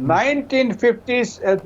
1950s।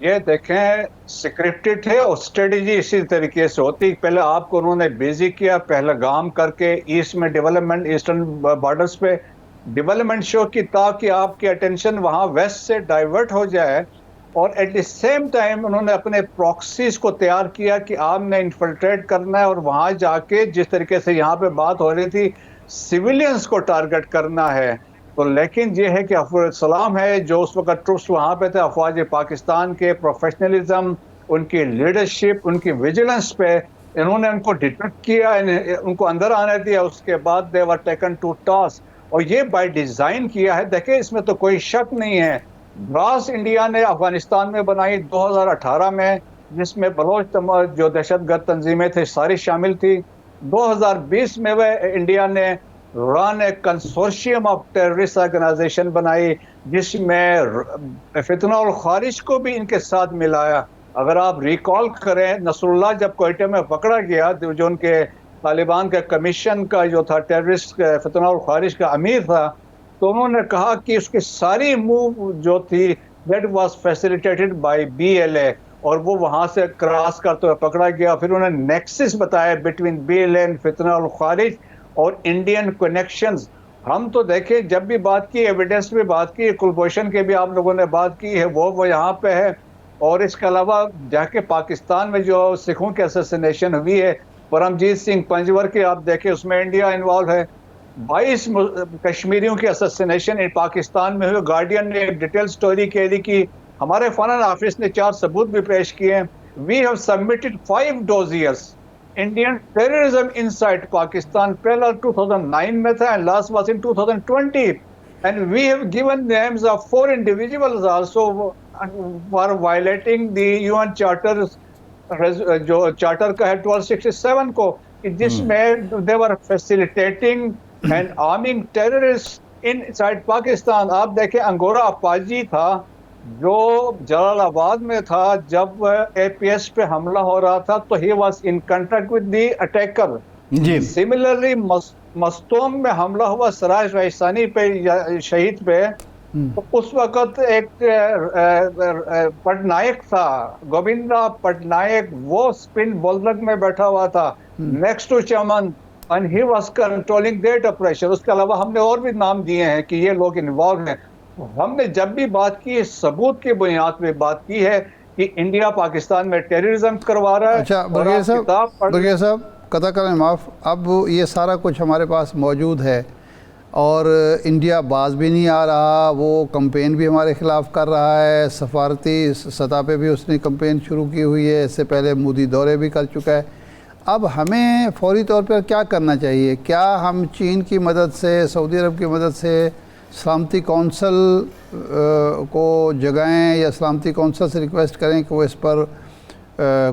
یہ دیکھیں سکرپٹڈ ہے اور اسٹریٹجی اسی طریقے سے ہوتی. پہلے آپ کو انہوں نے بیزی کیا پہلگام کر کے ایسٹ میں ڈیولپمنٹ، ایسٹرن بارڈرز پہ ڈیولپمنٹ شو کی تاکہ آپ کی اٹینشن وہاں ویسٹ سے ڈائیورٹ ہو جائے. اور ایٹ دی سیم ٹائم انہوں نے اپنے پراکسیز کو تیار کیا کہ آپ نے انفلٹریٹ کرنا ہے اور وہاں جا کے جس طریقے سے یہاں پہ بات ہو رہی تھی سویلینز کو ٹارگٹ کرنا ہے. تو لیکن یہ ہے کہ سلام ہے جو اس وقت ٹروپس وہاں پہ تھے افواج پاکستان کے پروفیشنلزم، ان کی لیڈرشپ، ان کی ویجیلنس پہ انہوں نے ان کو ڈیٹیکٹ کیا، ان کو اندر آنے دیا. اس کے بعد دے ور ٹیکن ٹو ٹاسک اور یہ بائی ڈیزائن کیا ہے. دیکھیں اس میں تو کوئی شک نہیں ہے. براس انڈیا نے افغانستان میں بنائی 2018 میں، جس میں بلوچ جو دہشت گرد تنظیمیں تھے ساری شامل تھی. 2020 میں وہ انڈیا نے ران ایک کنسورشیم آف ٹیررسٹ آرگنائزیشن بنائی جس میں فتنہ الخارج کو بھی ان کے ساتھ ملایا. اگر آپ ریکال کریں نصر اللہ جب کوئٹہ میں پکڑا گیا جو ان کے طالبان کے کمیشن کا جو تھا ٹیررسٹ فتنہ الخارج کا امیر تھا، تو انہوں نے کہا کہ اس کی ساری موو جو تھی that was facilitated by BLA اور وہ وہاں سے کراس کرتے ہوئے پکڑا گیا. پھر انہوں نے نیکسس بتایا بٹوین BLA اینڈ فتنہ الخارج اور انڈین کنیکشنز. ہم تو دیکھیں جب بھی بات کی ایویڈنس بھی بات کی، کلبھوشن کے بھی آپ لوگوں نے بات کی ہے، وہ یہاں پہ ہے. اور اس کے علاوہ جا کے پاکستان میں جو سکھوں کی اسیسینیشن ہوئی ہے، پرمجیت سنگھ پنجور کی آپ دیکھیں اس میں انڈیا انوالو ہے. 22 کشمیریوں کی اسیسینیشن پاکستان میں ہوئی. گارڈین نے ایک ڈیٹیل سٹوری کہہ دی کہ ہمارے فارن آفس نے 4 ثبوت بھی پیش کیے ہیں. We have submitted 5 dossiers Indian terrorism inside Pakistan. پہلا 2009 میں تھا and last was in 2020 and we have given names of 4 individuals also for violating the UN charter, جو چارٹر کا ہے 1267 کو، جس میں they were facilitating and arming terrorist inside Pakistan. آپ دیکھیں انگورا اپاجی تھا جو جلال آباد میں تھا جب APS پہ حملہ ہو رہا تھا تو he was in contact with the attacker. Similarly Mastung میں حملہ ہوا سراج رئیسانی پہ شہید پہ، تو اس وقت ایک پٹنائک تھا، گووندا پٹنائک، وہ اسپن بولدک میں بیٹھا ہوا تھا next to Chaman and he was controlling that operation. اس کے علاوہ ہم نے اور بھی نام دیے ہیں کہ یہ لوگ انوالو ہیں. ہم نے جب بھی بات کی ثبوت کی بنیاد پہ بات کی ہے کہ انڈیا پاکستان میں ٹیررزم کروا رہا ہے. اچھا برگیہ صاحب قطع کریں معاف، اب یہ سارا کچھ ہمارے پاس موجود ہے اور انڈیا باز بھی نہیں آ رہا، وہ کمپین بھی ہمارے خلاف کر رہا ہے، سفارتی سطح پہ بھی اس نے کمپین شروع کی ہوئی ہے، اس سے پہلے مودی دورے بھی کر چکا ہے. اب ہمیں فوری طور پر کیا کرنا چاہیے؟ کیا ہم چین کی مدد سے، سعودی عرب کی مدد سے سلامتی کونسل کو جگائیں یا سلامتی کونسل سے ریکویسٹ کریں کہ وہ اس پر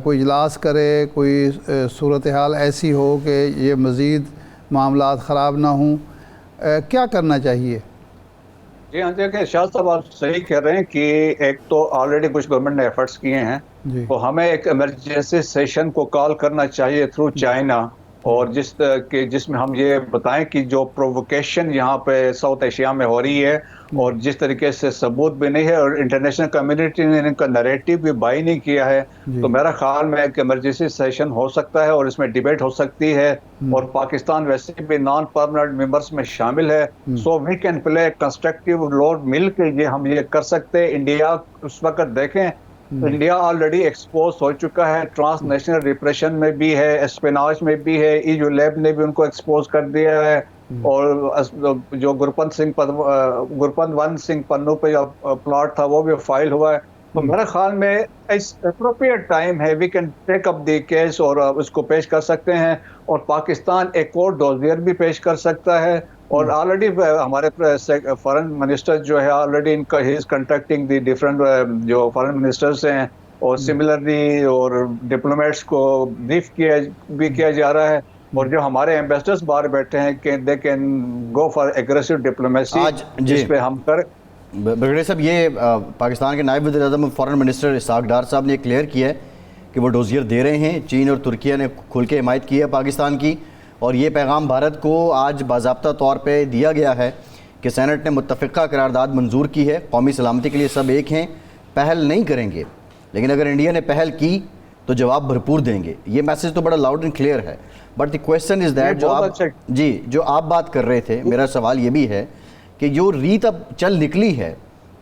کوئی اجلاس کرے، کوئی صورتحال ایسی ہو کہ یہ مزید معاملات خراب نہ ہوں؟ کیا کرنا چاہیے؟ جی ہاں دیکھیں شاہ صاحب آپ صحیح کہہ رہے ہیں کہ ایک تو آلریڈی کچھ گورنمنٹ نے ایفرٹس کیے ہیں، تو ہمیں ایک ایمرجنسی سیشن کو کال کرنا چاہیے تھرو چائنا، اور جس میں ہم یہ بتائیں کہ جو پرووکیشن یہاں پہ ساؤتھ ایشیا میں ہو رہی ہے اور جس طریقے سے ثبوت بھی نہیں ہے اور انٹرنیشنل کمیونٹی نے ان کا نریٹو بھی بائی نہیں کیا ہے، تو میرا خیال میں ایک ایمرجنسی سیشن ہو سکتا ہے اور اس میں ڈیبیٹ ہو سکتی ہے. اور پاکستان ویسے بھی نان پرماننٹ ممبرس میں شامل ہے، so we can play constructive role, مل کے ہم یہ کر سکتے. انڈیا اس وقت دیکھیں انڈیا آلریڈی ایکسپوز ہو چکا ہے، ٹرانس نیشنل ریپریشن میں بھی ہے، اسپیناج میں بھی ہے، EU لیب نے بھی ان کو ایکسپوز کر دیا ہے، اور جو گرپنت ون سنگھ پنو پہ جو پلاٹ تھا وہ بھی فائل ہوا ہے. تو میرے خیال میں اپروپریٹ ٹائم ہے، we can take up the case اور اس کو پیش کر سکتے ہیں، اور پاکستان ایک اور ڈوزیئر بھی پیش کر سکتا ہے. اور آلریڈی ہمارے فارن منسٹر جو ہے آلریڈی ان کا ہی از کنٹیکٹنگ دی ڈفرینٹ جو فارن منسٹرز ہیں، اور سملرلی اور ڈپلومیٹس کو بریف بھی کیا جا رہا ہے. اور جو ہمارے ایمبیسڈرز باہر بیٹھے ہیں کہ they can go for aggressive diplomacy, جس پہ ہم کر. برگیڈیئر صاحب یہ پاکستان کے نائب وزیر اعظم فارن منسٹر اسحاق ڈار صاحب نے کلیئر کیا ہے کہ وہ ڈوزیئر دے رہے ہیں. چین اور ترکیہ نے کھل کے حمایت کی ہے پاکستان کی، اور یہ پیغام بھارت کو آج باضابطہ طور پہ دیا گیا ہے کہ سینٹ نے متفقہ قرارداد منظور کی ہے، قومی سلامتی کے لیے سب ایک ہیں، پہل نہیں کریں گے. لیکن اگر انڈیا نے پہل کی تو جواب بھرپور دیں گے. یہ میسج تو بڑا لاؤڈ اینڈ کلیئر ہے. But the question is that جو آپ بات کر رہے تھے, میرا سوال یہ بھی ہے کہ جو ریت اب چل نکلی ہے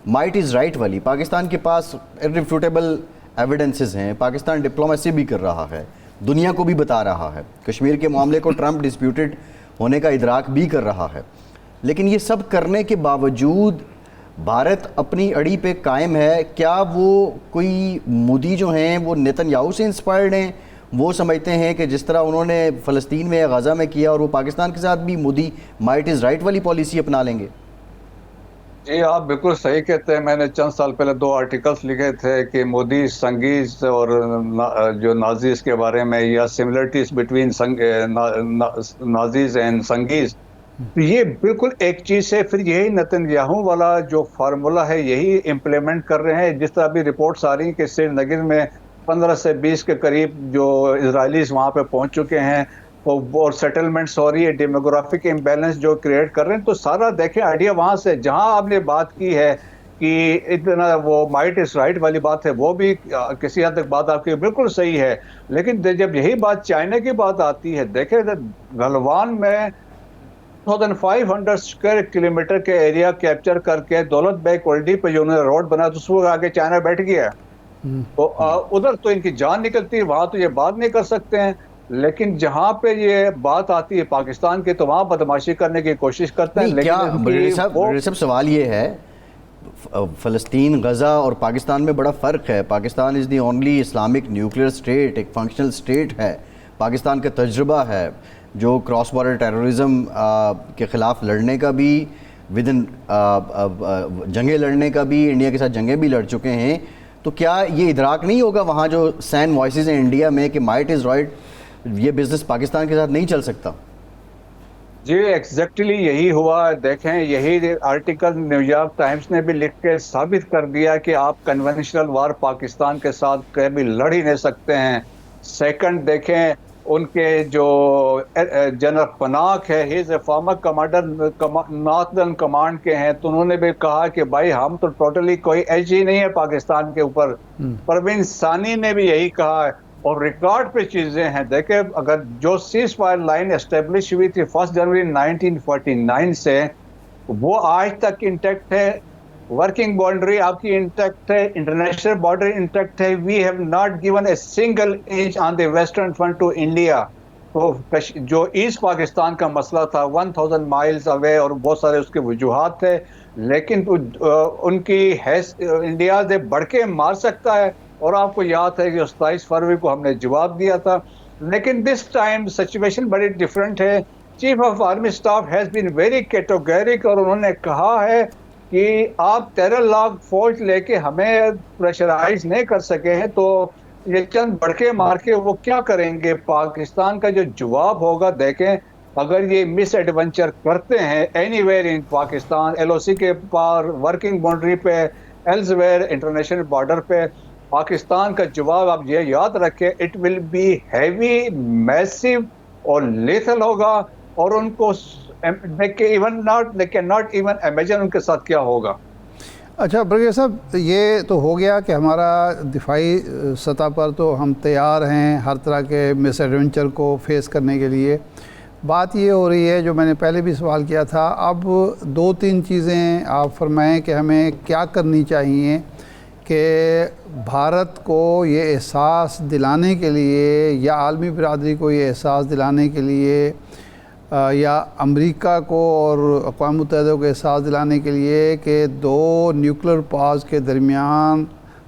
مائٹ از رائٹ والی, پاکستان کے پاس irrefutable ایویڈنسز ہیں, پاکستان ڈپلومیسی بھی کر رہا ہے, دنیا کو بھی بتا رہا ہے, کشمیر کے معاملے کو ٹرمپ ڈسپیوٹڈ ہونے کا ادراک بھی کر رہا ہے, لیکن یہ سب کرنے کے باوجود بھارت اپنی اڑی پہ قائم ہے. کیا وہ کوئی مودی جو ہیں وہ نیتن یاہو سے انسپائرڈ ہیں؟ وہ سمجھتے ہیں کہ جس طرح انہوں نے فلسطین میں غزہ میں کیا اور وہ پاکستان کے ساتھ بھی مودی مائٹ از رائٹ والی پالیسی اپنا لیں گے؟ جی آپ بالکل صحیح کہتے ہیں. میں نے چند سال پہلے 2 آرٹیکلز لکھے تھے کہ مودی سنگیز اور جو نازیز کے بارے میں, یا سملرٹیز بٹوین نازیز اینڈ سنگیز. یہ بالکل ایک چیز ہے. پھر یہی نیتن یاہو والا جو فارمولا ہے یہی امپلیمنٹ کر رہے ہیں. جس طرح بھی رپورٹس آ رہی ہیں کہ سری نگر میں 15 سے 20 کے قریب جو اسرائیلیز وہاں پہ پہنچ چکے ہیں اور سیٹلمنٹس ہو رہی ہے, ڈیموگرافک امبیلنس جو کریٹ کر رہے ہیں. تو سارا دیکھیں آئیڈیا وہاں سے, جہاں آپ نے بات کی ہے کہ اتنا وہ مائٹ از رائٹ والی بات ہے, وہ بھی کسی حد تک بات آپ کی بالکل صحیح ہے. لیکن جب یہی بات چائنا کی بات آتی ہے, دیکھیں گلوان میں 2500 اسکوائر کلومیٹر کے ایریا کیپچر کر کے دولت بیگ کوالٹی پہ جو انہوں نے روڈ بنا, تو اس کو آگے چائنا بیٹھ گیا. تو ادھر تو ان کی جان نکلتی ہے, وہاں تو یہ بات نہیں کر سکتے ہیں. لیکن جہاں پہ یہ بات آتی ہے پاکستان کی, تو وہاں بدماشی کرنے کی کوشش کرتے ہیں. لیکن سوال یہ ہے, فلسطین, غزہ اور پاکستان میں بڑا فرق ہے. Pakistan is the only Islamic nuclear state, ایک فنکشنل اسٹیٹ ہے. پاکستان کا تجربہ ہے جو کراس بارڈر ٹیررزم کے خلاف لڑنے کا بھی, ودن جنگیں لڑنے کا بھی, انڈیا کے ساتھ جنگیں بھی لڑ چکے ہیں. تو کیا یہ ادراک نہیں ہوگا وہاں جو سین وائسز ہیں انڈیا میں کہ مائٹ از رائٹ, یہ بزنس پاکستان کے ساتھ نہیں چل سکتا؟ جی ایگزیکٹلی یہی ہوا. دیکھیں یہی آرٹیکل نیو یارک ٹائمز نے بھی لکھ کے ثابت کر دیا کہ آپ کنونشنل وار پاکستان کے ساتھ کبھی لڑ ہی نہیں سکتے ہیں. سیکنڈ دیکھیں ان کے جو جنرل پناک ہے, ہی از اے فارمر کمانڈر نارتھرن کمانڈ کے ہیں, تو انہوں نے بھی کہا کہ بھائی ہم تو ٹوٹلی کوئی ایج ہی نہیں ہے پاکستان کے اوپر. پروین ثانی نے بھی یہی کہا ہے. اور ریکارڈ پہ چیزیں ہیں. دیکھیں اگر جو سیز فائر لائن اسٹیبلش ہوئی تھی 1 جنوری 1949 سے, وہ آج تک انٹیکٹ ہے. ورکنگ باؤنڈری آپ کی انٹیکٹ ہے, انٹرنیشنل بارڈر انٹیکٹ ہے. We have not given a single inch on the western front to India. تو جو ایسٹ پاکستان کا مسئلہ تھا 1000 مائلز اوے, اور بہت سارے اس کے وجوہات تھے, لیکن ان کی انڈیا سے بڑھ کے مار سکتا ہے. اور آپ کو یاد ہے کہ 27 فروری کو ہم نے جواب دیا تھا. لیکن دس ٹائم سچویشن بڑی ڈفرینٹ ہے. Chief of army staff has been very categoric, اور انہوں نے کہا ہے کہ آپ 13 لاکھ فوج لے کے ہمیں پریشرائز نہیں کر سکے ہیں, تو یہ چند بڑھ کے مار کے وہ کیا کریں گے. پاکستان کا جو جواب ہوگا, دیکھیں اگر یہ مس ایڈونچر کرتے ہیں anywhere in Pakistan, L O C کے پار, ورکنگ باؤنڈری پہ, ایلز ویئر انٹرنیشنل بارڈر پہ, پاکستان کا جواب آپ یہ یاد رکھیں it will be heavy, massive اور لیتھل ہوگا. اور ان کو they cannot even imagine ان کے ساتھ کیا ہوگا. اچھا برگیہ صاحب, یہ تو ہو گیا کہ ہمارا دفاعی سطح پر تو ہم تیار ہیں ہر طرح کے مس ایڈونچر کو فیس کرنے کے لیے. بات یہ ہو رہی ہے جو میں نے پہلے بھی سوال کیا تھا, اب 2-3 چیزیں آپ فرمائیں کہ ہمیں کیا کرنی چاہیے کہ بھارت کو یہ احساس دلانے کے لیے, یا عالمی برادری کو یہ احساس دلانے کے لیے, یا امریکہ کو اور اقوام متحدہ کو احساس دلانے کے لیے کہ 2 نیوکلیر پاورز کے درمیان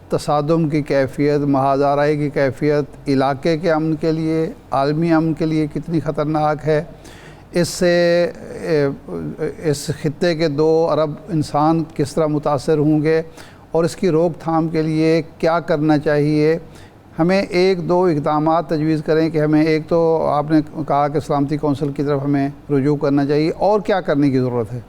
تصادم کی کیفیت, محاذ آرائی کی کیفیت علاقے کے امن کے لیے, عالمی امن کے لیے کتنی خطرناک ہے. اس سے اس خطے کے 2 ارب انسان کس طرح متاثر ہوں گے, اور اس کی روک تھام کے لیے کیا کرنا چاہیے. ہمیں 1-2 اقدامات تجویز کریں کہ ہمیں, ایک تو آپ نے کہا کہ سلامتی کونسل کی طرف ہمیں رجوع کرنا چاہیے, اور کیا کرنے کی ضرورت ہے.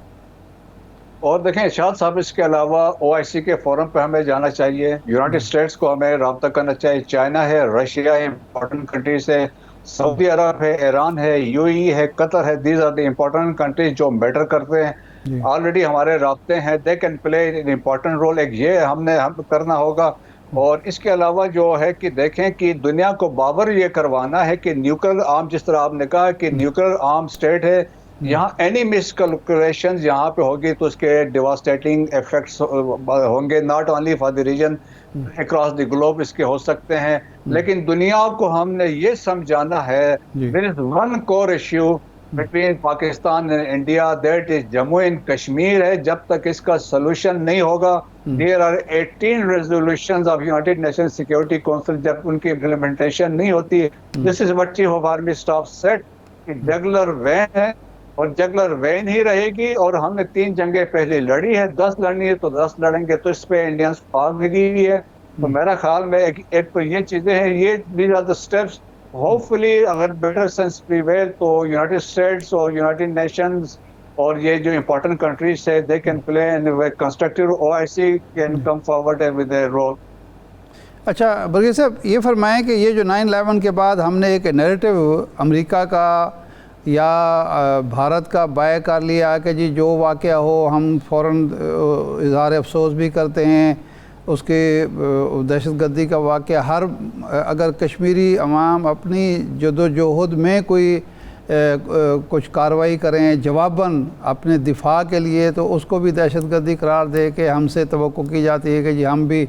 اور دیکھیں ارشاد صاحب, اس کے علاوہ OIC کے فورم پہ ہمیں جانا چاہیے, یونائٹڈ اسٹیٹس کو ہمیں رابطہ کرنا چاہیے, چائنا ہے, رشیا ہے, امپورٹنٹ کنٹریز ہے, سعودی عرب ہے, ایران ہے, UAE ہے, قطر ہے. These are the important countries جو میٹر کرتے ہیں. آلریڈی ہمارے رابطے ہیں, they can play an important role. ایک یہ ہم کرنا ہوگا. اور اس کے علاوہ جو ہے کہ دیکھیں کہ دنیا کو باور یہ کروانا ہے کہ نیوکلر آرم، جس طرح آپ نے کہا کہ نیوکلر آرم سٹیٹ ہے، یہاں اینی مس کیلکولیشنز یہاں پہ ہوگی تو اس کے ڈیواسٹیٹنگ ایفیکٹس ہوں گے، not only for the region, across the globe اس کے ہو سکتے ہیں. لیکن دنیا کو ہم نے یہ سمجھانا ہے there is one core issue between Pakistan and India, that is Jammu and Kashmir ہے. جب تک اس کا سولوشن نہیں ہوگا، there are 18 resolutions of United Nation security council, جب ان کی امپلیمنٹیشن نہیں ہوتی، this is what chief of army staff said کہ جگلر وین ہے اور جگلر وین ہی رہے گی. اور ہم نے 3 جنگیں پہلے لڑی ہے، 10 لڑنی ہے تو 10 لڑیں گے، تو اس پہ انڈینس آگ لگی ہوئی ہے. تو میرا خیال میں ایک تو یہ چیزیں ہیں، یہ these are the steps. Hopefully اگر بیٹر سینس پریویل تو یونائٹڈ اسٹیٹس اور یونائٹڈ نیشنز اور یہ جو امپورٹنٹ کنٹریز ہے they can play an constructive, OIC can come forward with a role. اچھا برگی صاحب، یہ فرمائیں کہ یہ جو 9/11 کے بعد ہم نے ایک نیریٹو امریکہ کا یا بھارت کا بائے کر لیا کہ جی جو واقعہ ہو ہم فوراً اظہار افسوس بھی کرتے ہیں، اس کے دہشت گردی کا واقعہ ہر اگر کشمیری عوام اپنی جدوجہد میں کوئی کچھ کارروائی کریں جواباً اپنے دفاع کے لیے، تو اس کو بھی دہشت گردی قرار دے کے ہم سے توقع کی جاتی ہے کہ جی ہم بھی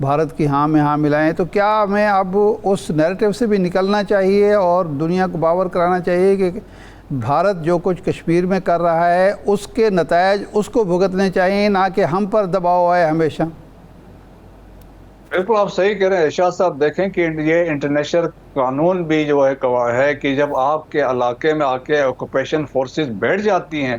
بھارت کی ہاں میں ہاں ملائیں. تو کیا ہمیں اب اس نیریٹو سے بھی نکلنا چاہیے اور دنیا کو باور کرانا چاہیے کہ بھارت جو کچھ کشمیر میں کر رہا ہے اس کے نتائج اس کو بھگتنے چاہیے، نہ کہ ہم پر دباؤ آئے ہمیشہ؟ بالکل آپ صحیح کہہ رہے ہیں ارشاد صاحب. دیکھیں کہ یہ انٹرنیشنل قانون بھی جو ہے کہ جب آپ کے علاقے میں آ کے آکوپیشن فورسز بیٹھ جاتی ہیں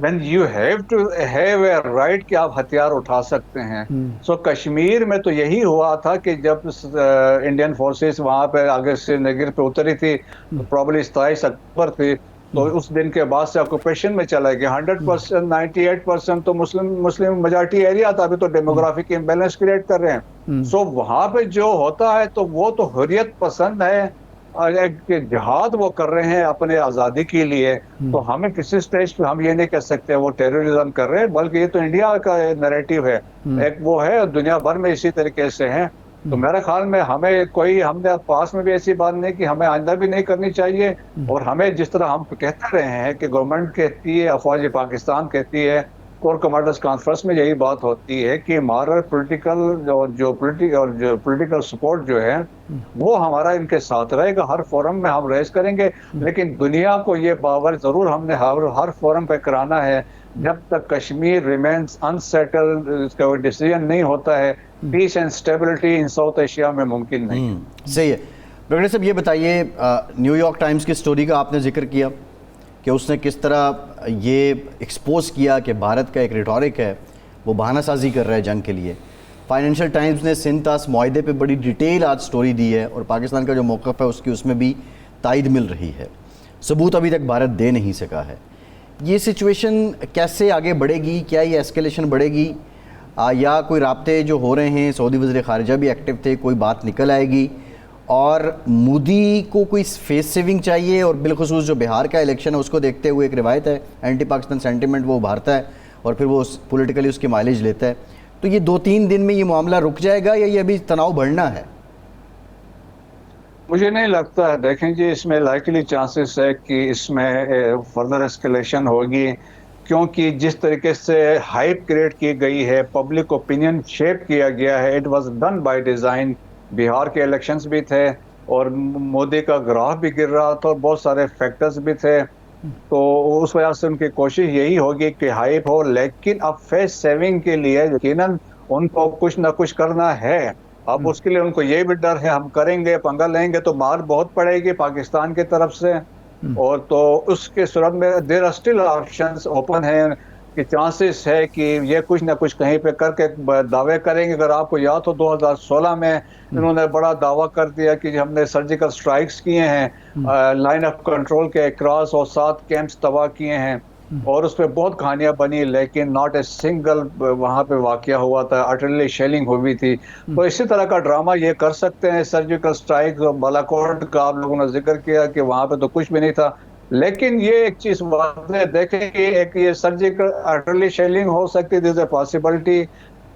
then you have to have a right کہ آپ ہتھیار اٹھا سکتے ہیں. سو کشمیر میں تو یہی ہوا تھا کہ جب انڈین فورسز وہاں پہ آگے سے نگر پہ اتری تھی، پرابلی 27 اکتوبر تھی، تو اس دن کے بعد سے آکوپیشن میں چلا گیا. 100%، 98% تو مسلم میجارٹی ایریا تھا. ابھی تو ڈیموگرافک امبیلنس کریٹ کر رہے ہیں. سو وہاں پہ جو ہوتا ہے تو وہ تو حریت پسند ہے، ایک جہاد وہ کر رہے ہیں اپنے آزادی کے لیے. تو ہمیں کسی سٹیج پہ ہم یہ نہیں کہہ سکتے وہ ٹیررزم کر رہے ہیں، بلکہ یہ تو انڈیا کا نیریٹو ہے، ایک وہ ہے، دنیا بھر میں اسی طریقے سے ہیں. تو میرے خیال میں ہم نے پاس میں بھی ایسی بات نہیں کہ ہمیں آئندہ بھی نہیں کرنی چاہیے. اور ہمیں جس طرح ہم کہتے رہے ہیں کہ گورنمنٹ کہتی ہے، افواج پاکستان کہتی ہے، کور کمانڈرز کانفرنس میں یہی بات ہوتی ہے کہ ہمارا پولیٹیکل سپورٹ جو ہے وہ ہمارا ان کے ساتھ رہے گا، ہر فورم میں ہم ریز کریں گے. لیکن دنیا کو یہ باور ضرور ہم نے ہر فورم پہ کرانا ہے. جب تک کشمیر ریمینز انسیٹلڈ، اس کا کوئی ڈیسیجن نہیں ہوتا ہے، پیس and stability in South Asia میں ممکن نہیں. صحیح ہے. برگڑے صاحب یہ بتائیے، نیو یارک ٹائمز کی سٹوری کا آپ نے ذکر کیا کہ اس نے کس طرح یہ ایکسپوز کیا کہ بھارت کا ایک ریٹورک ہے وہ بہانہ سازی کر رہا ہے جنگ کے لیے. فائنینشل ٹائمز نے سندھ طاس معاہدے پہ بڑی ڈیٹیل آج سٹوری دی ہے، اور پاکستان کا جو موقف ہے اس میں بھی تائید مل رہی ہے. ثبوت ابھی تک بھارت دے نہیں سکا ہے. یہ سچویشن کیسے آگے بڑھے گی؟ کیا یہ ایسکیلیشن بڑھے گی، یا کوئی رابطے جو ہو رہے ہیں، سعودی وزیر خارجہ بھی ایکٹیو تھے، کوئی بات نکل آئے گی؟ اور مودی کو کوئی فیس سیونگ چاہیے، اور بالخصوص جو بہار کا الیکشن ہے اس کو دیکھتے ہوئے ایک روایت ہے اینٹی پاکستان سینٹیمنٹ وہ ابھارتا ہے اور پھر وہ پولیٹیکلی اس کی مائلیج لیتا ہے. تو یہ 2-3 دن میں یہ معاملہ رک جائے گا یا یہ ابھی تناؤ بڑھنا ہے؟ مجھے نہیں لگتا ہے. دیکھیں جی، اس میں لائکلی چانسز ہے کہ اس میں فردر اسکیلیشن ہوگی، کیونکہ جس طریقے سے ہائپ کریٹ کی گئی ہے، پبلک اوپینین شیپ کیا گیا ہے، it was done by design. Bihar کے الیکشنز بھی تھے اور مودی کا گراف بھی گر رہا تھا اور بہت سارے فیکٹرز بھی تھے. تو اس وجہ سے ان کی کوشش یہی ہوگی کہ ہائپ ہو. لیکن اب فیس سیونگ کے لیے یقیناً ان کو کچھ نہ کچھ کرنا ہے. اب اس کے لیے ان کو یہ بھی ڈر ہے ہم کریں گے، پنگا لیں گے تو مار بہت پڑے گی پاکستان کی طرف سے. اور تو اس کے صورت میں there are still options open ہیں کہ چانسز ہے کہ یہ کچھ نہ کچھ کہیں پہ کر کے دعوے کریں گے. اگر آپ کو یاد ہو 2016 میں انہوں نے بڑا دعویٰ کر دیا کہ ہم نے سرجیکل سٹرائکس کیے ہیں لائن آف کنٹرول کے اکراس اور 7 کیمپس تباہ کیے ہیں، اور اس پہ بہت کہانیاں بنی، لیکن ناٹ اے سنگل وہاں پہ واقعہ ہوا تھا، اٹرلی شیلنگ ہوئی تھی. تو اسی طرح کا ڈرامہ یہ کر سکتے ہیں. سرجیکل سٹرائک بالاکوٹ کا آپ لوگوں نے ذکر کیا کہ وہاں پہ تو کچھ بھی نہیں تھا، لیکن یہ ایک چیز واضح دیکھیں کہ ایک یہ سرجیکل اٹرلی شیلنگ ہو سکتی، دیر از اے پاسبلٹی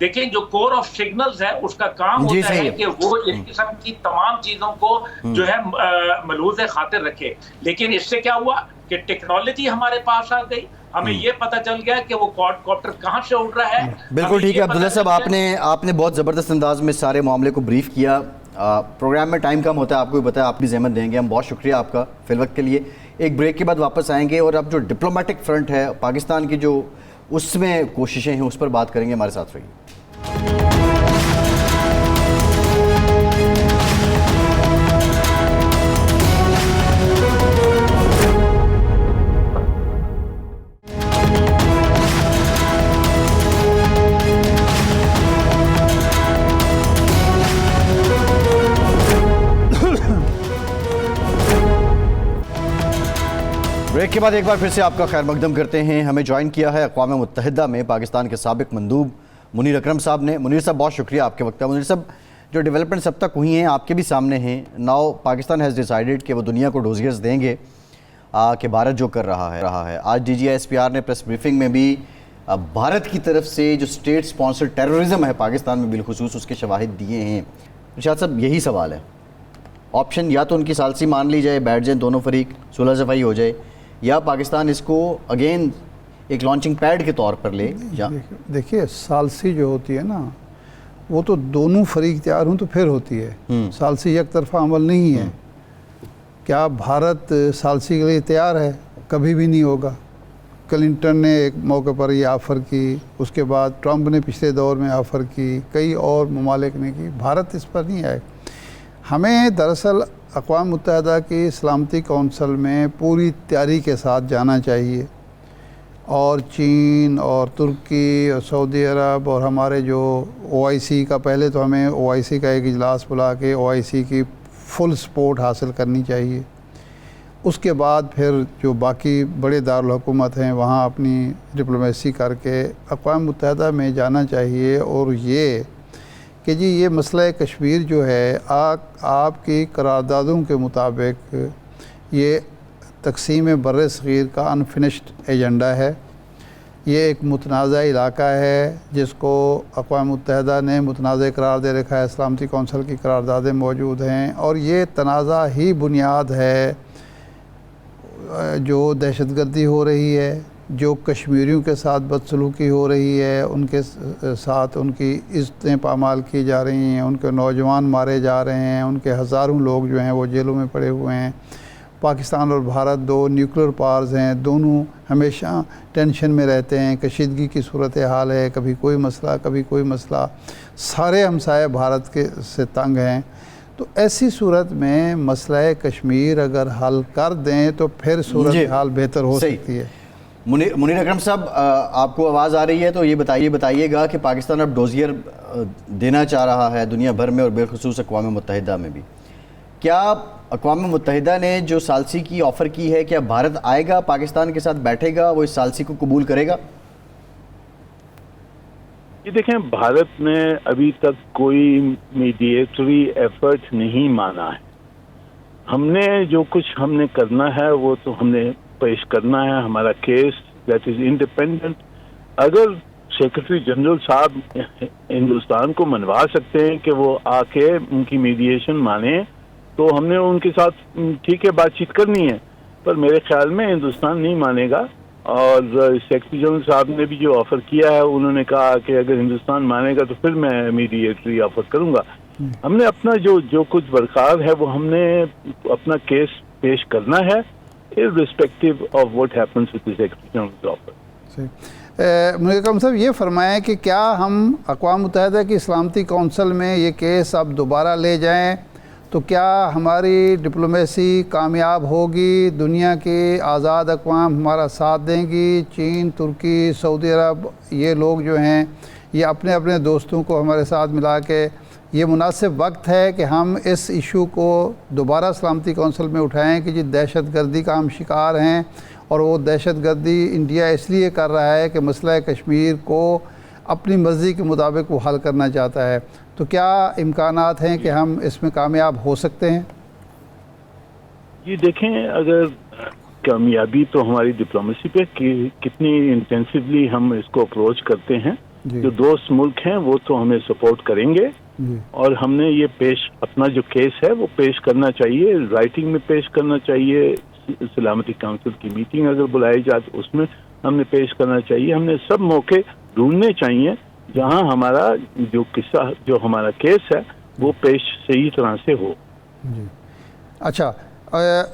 دیکھیں جو کور آف سگنلز ہے اس کا کام ہوتا ہے کہ وہ اس قسم کی تمام چیزوں کو جو ہے ملحوظ خاطر رکھے. لیکن اس سے کیا ہوا کہ ٹیکنالوجی ہمارے پاس آ گئی, ہمیں یہ پتہ چل گیا کہ وہ کوڈ کاپٹر کہاں سے اڑ رہا ہے. بالکل ٹھیک ہے عبداللہ صاحب, آپ نے بہت زبردست انداز میں سارے معاملے کو بریف کیا. پروگرام میں ٹائم کم ہوتا ہے, آپ کو بھی پتہ ہے, آپ بھی زحمت دیں گے, ہم بہت شکریہ آپ کا فی الوقت کے لیے. ایک بریک کے بعد واپس آئیں گے اور اب جو ڈپلومیٹک فرنٹ ہے پاکستان کی جو اس میں کوششیں ہیں اس پر بات کریں گے. ہمارے ساتھ رہیے. بریک کے بعد ایک بار پھر سے آپ کا خیر مقدم کرتے ہیں. ہمیں جوائن کیا ہے اقوام متحدہ میں پاکستان کے سابق مندوب منیر اکرم صاحب نے. منیر صاحب بہت شکریہ آپ کے وقت. منیر صاحب, جو ڈیولپمنٹس اب تک ہوئی ہیں آپ کے بھی سامنے ہیں. ناؤ پاکستان ہیز ڈیسائیڈڈ کہ وہ دنیا کو ڈوزیئرز دیں گے کہ بھارت جو کر رہا ہے. آج DGISPR نے پریس بریفنگ میں بھی بھارت کی طرف سے جو اسٹیٹ سپانسر ٹیررزم ہے پاکستان میں بالخصوص اس کے شواہد دیے ہیں. ارشاد صاحب یہی سوال ہے, آپشن یا تو ان کی ثالثی مان لی جائے, بیٹھ جائیں دونوں فریق, صلح صفائی ہو جائے, یا پاکستان اس کو اگین ایک لانچنگ پیڈ کے طور پر لے. دیکھیے ثالثی جو ہوتی ہے نا وہ تو دونوں فریق تیار ہوں تو پھر ہوتی ہے, ثالثی یک طرفہ عمل نہیں ہے. کیا بھارت ثالثی کے لیے تیار ہے؟ کبھی بھی نہیں ہوگا. کلنٹن نے ایک موقع پر یہ آفر کی, اس کے بعد ٹرمپ نے پچھلے دور میں آفر کی, کئی اور ممالک نے کی. بھارت اس پر نہیں آئے. ہمیں دراصل اقوام متحدہ کی سلامتی کونسل میں پوری تیاری کے ساتھ جانا چاہیے, اور چین اور ترکی اور سعودی عرب اور ہمارے جو OIC کا, پہلے تو ہمیں OIC کا ایک اجلاس بلا کے OIC کی فل سپورٹ حاصل کرنی چاہیے. اس کے بعد پھر جو باقی بڑے دارالحکومت ہیں وہاں اپنی ڈپلومیسی کر کے اقوام متحدہ میں جانا چاہیے. اور یہ کہ جی یہ مسئلہ کشمیر جو ہے آپ کی قراردادوں کے مطابق یہ تقسیم بر صغیر کا انفنشڈ ایجنڈا ہے. یہ ایک متنازع علاقہ ہے جس کو اقوام متحدہ نے متنازع قرار دے رکھا ہے. سلامتی کونسل کی قراردادیں موجود ہیں, اور یہ تنازع ہی بنیاد ہے جو دہشت گردی ہو رہی ہے, جو کشمیریوں کے ساتھ بدسلوکی ہو رہی ہے, ان کے ساتھ ان کی عزتیں پامال کی جا رہی ہیں, ان کے نوجوان مارے جا رہے ہیں, ان کے ہزاروں لوگ جو ہیں وہ جیلوں میں پڑے ہوئے ہیں. پاکستان اور بھارت دو نیوکلیر پاورز ہیں, دونوں ہمیشہ ٹینشن میں رہتے ہیں, کشیدگی کی صورتحال ہے, کبھی کوئی مسئلہ کبھی کوئی مسئلہ. سارے ہمسائے بھارت کے سے تنگ ہیں. تو ایسی صورت میں مسئلہ کشمیر اگر حل کر دیں تو پھر صورتحال بہتر ہو سکتی ہے. منیر اکرم صاحب, آپ کو آواز آ رہی ہے تو یہ بتائیے گا کہ پاکستان اب ڈوزیئر دینا چاہ رہا ہے دنیا بھر میں اور بالخصوص اقوام متحدہ میں بھی. کیا اقوام متحدہ نے جو ثالثی کی آفر کی ہے, کیا بھارت آئے گا پاکستان کے ساتھ بیٹھے گا, وہ اس ثالثی کو قبول کرے گا؟ یہ دیکھیں, بھارت نے ابھی تک کوئی میڈیٹری ایفرٹ نہیں مانا ہے. ہم نے جو کچھ ہم نے کرنا ہے وہ تو ہم نے پیش کرنا ہے, ہمارا کیس دیٹ از انڈیپینڈنٹ. اگر سیکرٹری جنرل صاحب ہندوستان کو منوا سکتے ہیں کہ وہ آ کے ان کی میڈیشن مانیں تو ہم نے ان کے ساتھ ٹھیک ہے بات چیت کرنی ہے, پر میرے خیال میں ہندوستان نہیں مانے گا. اور سیکرٹری جنرل صاحب نے بھی جو آفر کیا ہے انہوں نے کہا کہ اگر ہندوستان مانے گا تو پھر میں میڈیٹری آفر کروں گا. ہم نے اپنا جو کچھ درکار ہے وہ ہم نے اپنا کیس پیش کرنا ہے irrespective of what happens with the Secretary General's offer. Munir اکرم صاحب یہ فرمائیں کہ کیا ہم اقوام متحدہ کی سلامتی کونسل میں یہ کیس اب دوبارہ لے جائیں تو کیا ہماری ڈپلومیسی کامیاب ہوگی؟ دنیا کے آزاد اقوام ہمارا ساتھ دیں گی؟ چین، ترکی، سعودی عرب یہ لوگ جو ہیں یہ اپنے اپنے دوستوں کو ہمارے ساتھ ملا کے یہ مناسب وقت ہے کہ ہم اس ایشو کو دوبارہ سلامتی کونسل میں اٹھائیں کہ جی دہشت گردی کا ہم شکار ہیں اور وہ دہشت گردی انڈیا اس لیے کر رہا ہے کہ مسئلہ کشمیر کو اپنی مرضی کے مطابق وہ حل کرنا چاہتا ہے. تو کیا امکانات ہیں کہ ہم اس میں کامیاب ہو سکتے ہیں؟ جی دیکھیں, اگر کامیابی تو ہماری ڈپلومیسی پہ کتنی انٹینسولی ہم اس کو اپروچ کرتے ہیں. جو دوست ملک ہیں وہ تو ہمیں سپورٹ کریں گے، اور ہم نے یہ اپنا جو کیس ہے وہ پیش کرنا چاہیے، رائٹنگ میں پیش کرنا چاہیے، سلامتی کونسل کی میٹنگ اگر بلائی جائے تو اس میں ہم نے پیش کرنا چاہیے. ہم نے سب موقع ڈھونڈنے چاہیے جہاں ہمارا جو قصہ، جو ہمارا کیس ہے وہ پیش صحیح طرح سے ہو. جی اچھا،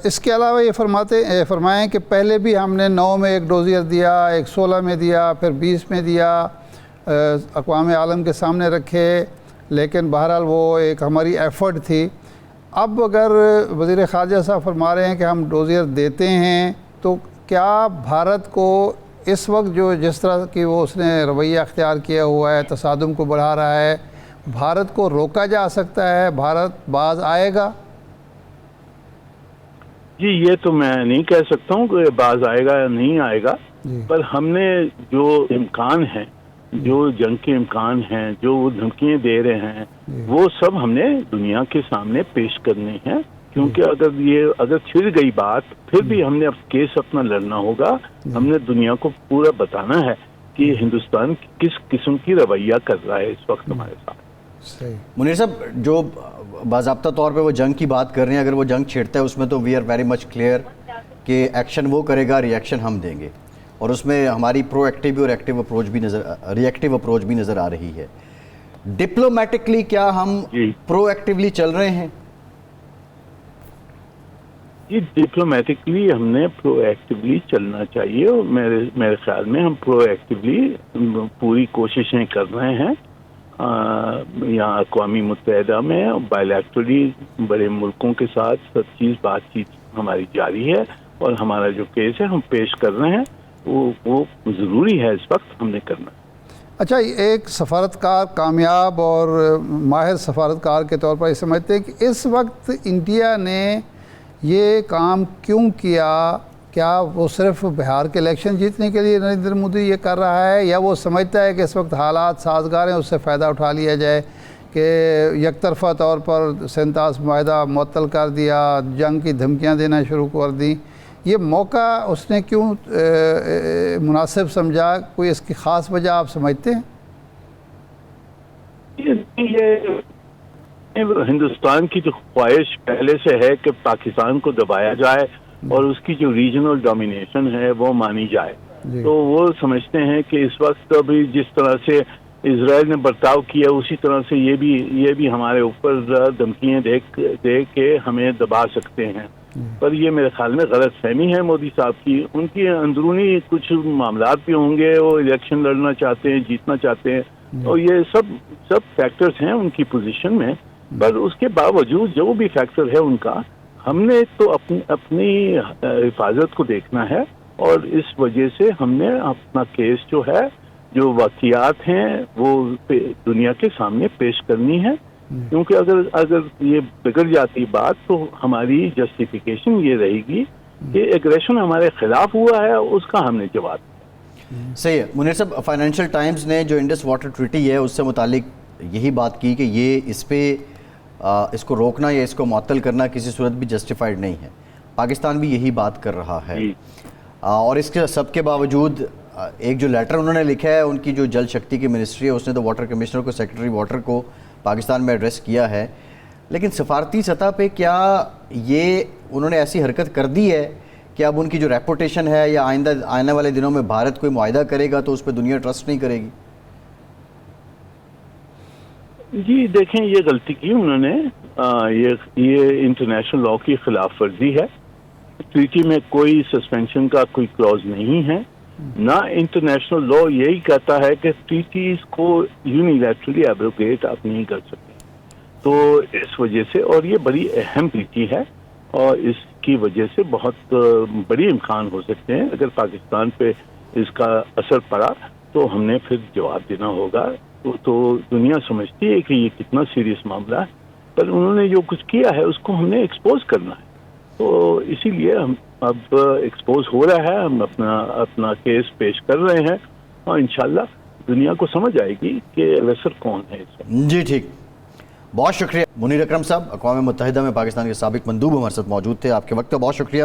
اس کے علاوہ یہ فرمائیں کہ پہلے بھی ہم نے 9 میں ایک ڈوزیئر دیا، ایک 16 میں دیا، پھر 20 میں دیا، اقوام عالم کے سامنے رکھے، لیکن بہرحال وہ ایک ہماری ایفرٹ تھی. اب اگر وزیر خارجہ صاحب فرما رہے ہیں کہ ہم ڈوزیئر دیتے ہیں، تو کیا بھارت کو اس وقت جو جس طرح کی وہ اس نے رویہ اختیار کیا ہوا ہے، تصادم کو بڑھا رہا ہے، بھارت کو روکا جا سکتا ہے؟ بھارت باز آئے گا؟ جی یہ تو میں نہیں کہہ سکتا ہوں کہ باز آئے گا یا نہیں آئے گا، پر ہم نے جو امکان ہیں، جو جنگ کے امکان ہیں، جو وہ دھمکیاں دے رہے ہیں، وہ سب ہم نے دنیا کے سامنے پیش کرنے ہیں. کیونکہ اگر چھڑ گئی بات، پھر بھی ہم نے اب کیس اپنا لڑنا ہوگا. ہم نے دنیا کو پورا بتانا ہے کہ ہندوستان کس قسم کی رویہ کر رہا ہے اس وقت ہمارے ساتھ. منیر صاحب، جو باضابطہ طور پہ وہ جنگ کی بات کر رہے ہیں، اگر وہ جنگ چھیڑتا ہے اس میں تو we are very much clear کہ ایکشن وہ کرے گا، ری ایکشن ہم دیں گے، اور اس میں ہماری پرو ایکٹیو اور ایکٹیو اپروچ بھی ری ایکٹیو اپروچ بھی نظر آ رہی ہے. ڈپلومیٹکلی کیا ہم پرو ایکٹیولی چل رہے ہیں؟ جی ڈپلومیٹکلی ہم نے پرو ایکٹیولی چلنا چاہیے، اور میرے خیال میں ہم پرو ایکٹیولی پوری کوششیں کر رہے ہیں. یہاں اقوام متحدہ میں بائیلیٹرلی بڑے ملکوں کے ساتھ سب چیز بات چیت ہماری جاری ہے، اور ہمارا جو کیس ہے ہم پیش کر رہے ہیں، وہ ضروری ہے اس وقت ہم نے کرنا. اچھا، ایک سفارتکار کامیاب اور ماہر سفارتکار کے طور پر یہ سمجھتے ہیں کہ اس وقت انڈیا نے یہ کام کیوں کیا؟ کیا وہ صرف بہار کے الیکشن جیتنے کے لیے نریندر مودی یہ کر رہا ہے، یا وہ سمجھتا ہے کہ اس وقت حالات سازگار ہیں، اس سے فائدہ اٹھا لیا جائے کہ یک طرفہ طور پر 37 معاہدہ معطل کر دیا، جنگ کی دھمکیاں دینا شروع کر دیں؟ یہ موقع اس نے کیوں مناسب سمجھا؟ کوئی اس کی خاص وجہ آپ سمجھتے ہیں؟ یہ ہندوستان کی جو خواہش پہلے سے ہے کہ پاکستان کو دبایا جائے اور اس کی جو ریجنل ڈومینیشن ہے وہ مانی جائے. تو وہ سمجھتے ہیں کہ اس وقت ابھی جس طرح سے اسرائیل نے برتاؤ کیا اسی طرح سے یہ بھی ہمارے اوپر دھمکیاں دے کے ہمیں دبا سکتے ہیں. پر یہ میرے خیال میں غلط فہمی ہے مودی صاحب کی. ان کی اندرونی کچھ معاملات بھی ہوں گے، وہ الیکشن لڑنا چاہتے ہیں، جیتنا چاہتے ہیں، اور یہ سب فیکٹرز ہیں ان کی پوزیشن میں. پر اس کے باوجود جو بھی فیکٹر ہے ان کا، ہم نے تو اپنی حفاظت کو دیکھنا ہے، اور اس وجہ سے ہم نے اپنا کیس جو ہے، جو واقعات ہیں وہ دنیا کے سامنے پیش کرنی ہے. کیونکہ اگر یہ بگڑ جاتی بات تو ہماری جسٹیفیکیشن یہ رہے گی کہ ایگریشن ہمارے خلاف ہوا ہے، اس کا ہم نے جواب دیا. صحیح ہے. منیر صاحب، فائنینشیل ٹائمز نے جو انڈس واٹر ٹریٹی ہے اس سے متعلق یہی بات کی کہ یہ اس کو روکنا یا اس کو معطل کرنا کسی صورت بھی جسٹیفائڈ نہیں ہے. پاکستان بھی یہی بات کر رہا ہے، اور اس کے سب کے باوجود ایک جو لیٹر انہوں نے لکھا ہے، ان کی جو جل شکتی کی منسٹری ہے اس نے تو واٹر کمشنر کو، سیکرٹری واٹر کو پاکستان میں ایڈریس کیا ہے. لیکن سفارتی سطح پہ کیا یہ انہوں نے ایسی حرکت کر دی ہے کہ اب ان کی جو ریپوٹیشن ہے، یا آنے والے دنوں میں بھارت کوئی معاہدہ کرے گا تو اس پہ دنیا ٹرسٹ نہیں کرے گی؟ جی دیکھیں، یہ غلطی کی انہوں نے، یہ انٹرنیشنل لا کی خلاف ورزی ہے. ٹریٹی میں کوئی سسپینشن کا کوئی کلوز نہیں ہے، نہ انٹرنیشنل لا یہی کہتا ہے کہ ٹریٹیز کو یونیلیٹرلی ایبروگیٹ آپ نہیں کر سکتے. تو اس وجہ سے، اور یہ بڑی اہم ٹریٹی ہے، اور اس کی وجہ سے بہت بڑی امکان ہو سکتے ہیں. اگر پاکستان پہ اس کا اثر پڑا تو ہم نے پھر جواب دینا ہوگا. تو دنیا سمجھتی ہے کہ یہ کتنا سیریس معاملہ ہے، پر انہوں نے جو کچھ کیا ہے اس کو ہم نے ایکسپوز کرنا ہے. تو اسی لیے ہم اب ایکسپوز ہو رہا ہے، ہم اپنا کیس پیش کر رہے ہیں، اور انشاءاللہ دنیا کو سمجھ آئے گی کہ اگریسر کون ہے اس وقت. جی ٹھیک، بہت شکریہ منیر اکرم صاحب، اقوام متحدہ میں پاکستان کے سابق مندوب ہمارے ساتھ موجود تھے. آپ کے وقت کا بہت شکریہ.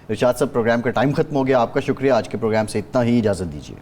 ارشاد صاحب، پروگرام کا ٹائم ختم ہو گیا. آپ کا شکریہ. آج کے پروگرام سے اتنا ہی، اجازت دیجیے.